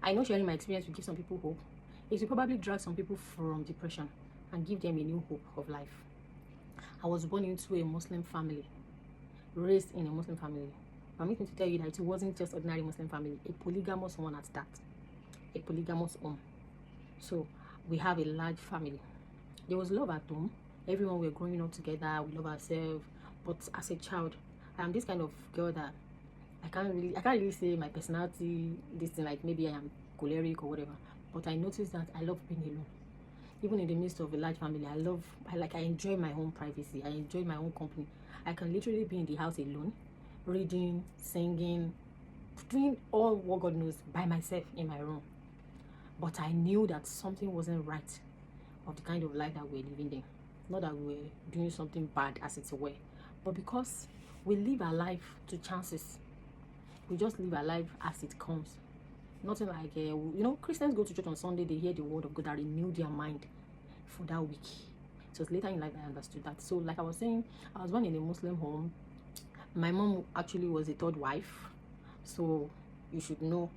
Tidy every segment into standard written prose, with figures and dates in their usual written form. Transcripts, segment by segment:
I know sharing my experience will give some people hope. It will probably drag some people from depression and give them a new hope of life. I was born into a Muslim family, raised in a Muslim family. Permit me to tell you that it wasn't just ordinary Muslim family, a polygamous one at that, a polygamous home. So we have a large family. There was love at home. Everyone were growing up together. We love ourselves. But as a child, I'm this kind of girl that I can't really say my personality, this thing, like maybe I am choleric or whatever. But I noticed that I love being alone. Even in the midst of a large family, I enjoy my own privacy. I enjoy my own company. I can literally be in the house alone, reading, singing, doing all what God knows by myself in my room. But I knew that something wasn't right of the kind of life that we were living there. Not that we were doing something bad as it were, but because we live our life to chances. We just live our life as it comes. Nothing like, Christians go to church on Sunday, they hear the word of God that renew their mind for that week. So it's later in life I understood that. So like I was saying, I was born in a Muslim home. My mom actually was a third wife. So you should know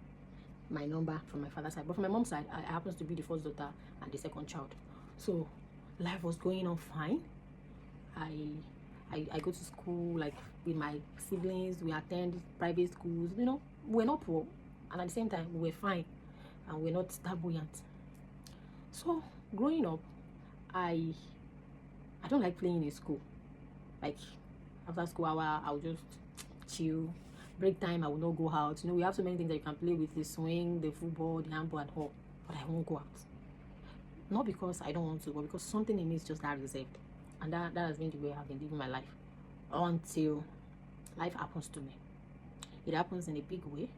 my number from my father's side. But from my mom's side, I happens to be the first daughter and the second child. So life was going on fine. I go to school like with my siblings. We attend private schools. We're not poor, and at the same time we were fine, and we're not that buoyant. So growing up, I don't like playing in school. Like after school hour, I'll just chill. Break time, I will not go out. We have so many things that you can play with: the swing, the football, the handball, and all. But I won't go out. Not because I don't want to, but because something in me is just that reserved. And that has been the way I've been living my life until life happens to me. It happens in a big way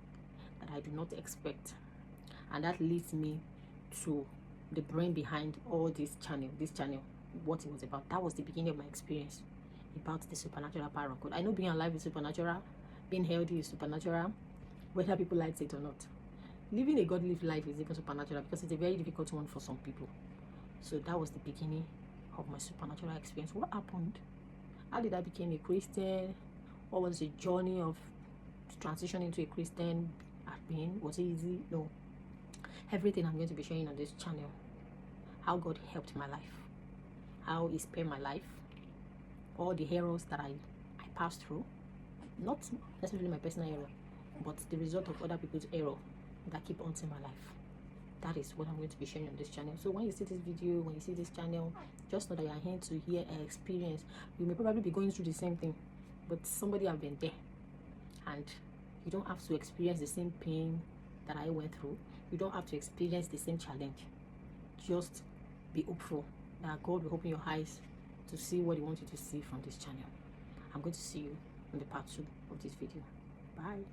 that I do not expect. And that leads me to the brain behind all this channel, what it was about. That was the beginning of my experience about the supernatural power of God. I know being alive is supernatural, being healthy is supernatural, whether people like it or not. Living a godly life is even supernatural because it's a very difficult one for some people. So that was the beginning of my supernatural experience. What happened? How did I become a Christian? What was the journey of transitioning to a Christian being? Was it easy? No. Everything I'm going to be sharing on this channel. How God helped my life. How He spared my life. All the errors that I passed through. Not necessarily my personal error, but the result of other people's error that keep haunting my life. That is what I'm going to be sharing on this channel. So when you see this video, when you see this channel, just know that you're here to hear an experience. You may probably be going through the same thing, but somebody have been there, and you don't have to experience the same pain that I went through. You don't have to experience the same challenge. Just be hopeful that God will open your eyes to see what He wants you to see from this channel. I'm going to see you in the part 2 of this video. Bye.